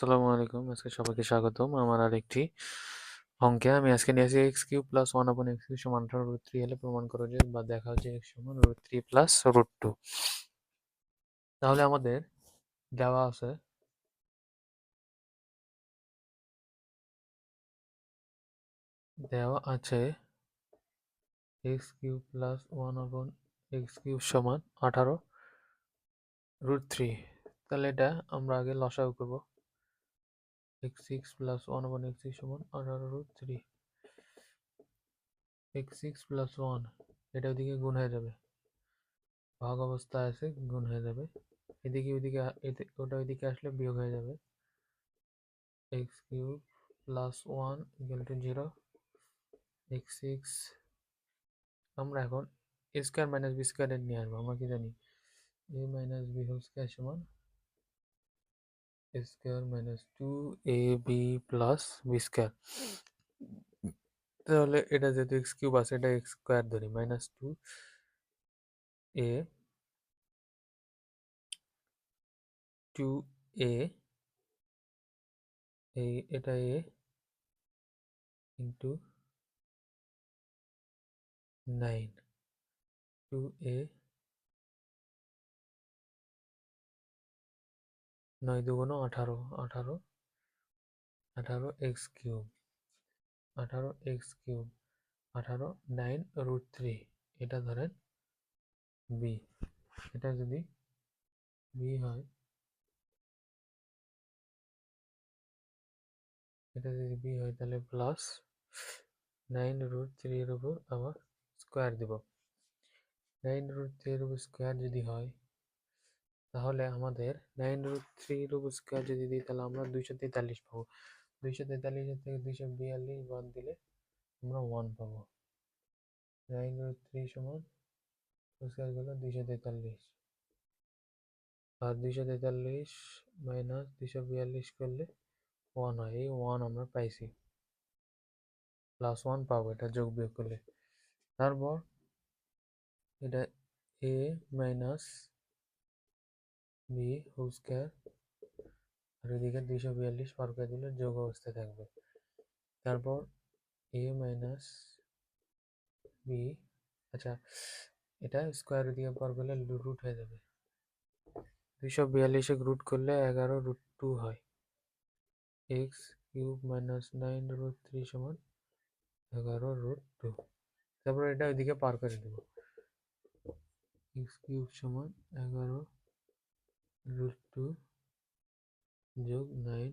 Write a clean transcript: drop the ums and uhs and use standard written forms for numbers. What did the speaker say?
আসসালামু আলাইকুম। আজকে সবাইকে স্বাগতম আমার আরেকটি অঙ্কে। আমি আজকে নিয়েছি x cube plus one upon x cube সমান 18√3 হলে প্রমাণ করো যে বা দেখা যে এক্স সমান √3 প্লাস √2। তাহলে আমাদের দেওয়া আছে x cube plus one upon x cube সমান 18√3। তাহলে এটা আমরা আগে লসাগু করবো। X six plus one upon x six সমান 18√3। এক্স সিক্স প্লাস ওয়ান এটা ওদিকে গুণ হয়ে যাবে, ভাগ অবস্থায় আছে, গুণ হয়ে যাবে। এদিকে ওইদিকে ওটা ওইদিকে আসলে বিয়োগ হয়ে যাবে। X cube plus one equal to 0। X six আমরা এখন A square minus B square নিয়ে আসবো। আমরা কি জানি A minus B whole square সমান A square minus 2ab plus B square. তাহলে এটা যেহেতু এক্স কিউব আছে এটা এক্স স্কোয়ার ধরি, মাইনাস 2a এটা a ইন্টু 9 2a 9 দুগুণ 18 18 এক্স কিউব 9√3 এটা ধরেন বি। এটা যদি বি হয় তাহলে প্লাস 9√3 এর উপর আবার স্কোয়ার দিব। 9√3 এর উপর স্কোয়ার যদি হয় তাহলে আমাদের 9√3 এর উপর স্কোয়ার যদি দিই তাহলে আমরা 243 পাবো। 243 থেকে 242 বাদ দিলে আমরা 1 পাবো। 9√3 সমান স্কোয়ার হলো 243, আর 243 মাইনাস 242 করলে 1 হয়। এই 1 আমরা পাইছি, প্লাস 1 পাবো এটা যোগ বিয়োগ করলে। তারপর এটা এ মাইনাস বি হোল স্কোয়ার, আর এদিকে 242 পার করে দিলে যোগ অবস্থায় থাকবে। তারপর এ মাইনাস বি, আচ্ছা এটা স্কোয়ার দিকে পার করলে রুট হয়ে যাবে। 242 রুট করলে 11√2 হয়। এক্স কিউব মাইনাস 9√3 সমান 11√2। তারপর এটা ওইদিকে পার করে দেব। এক্স কিউব সমান 11√2 যোগ 9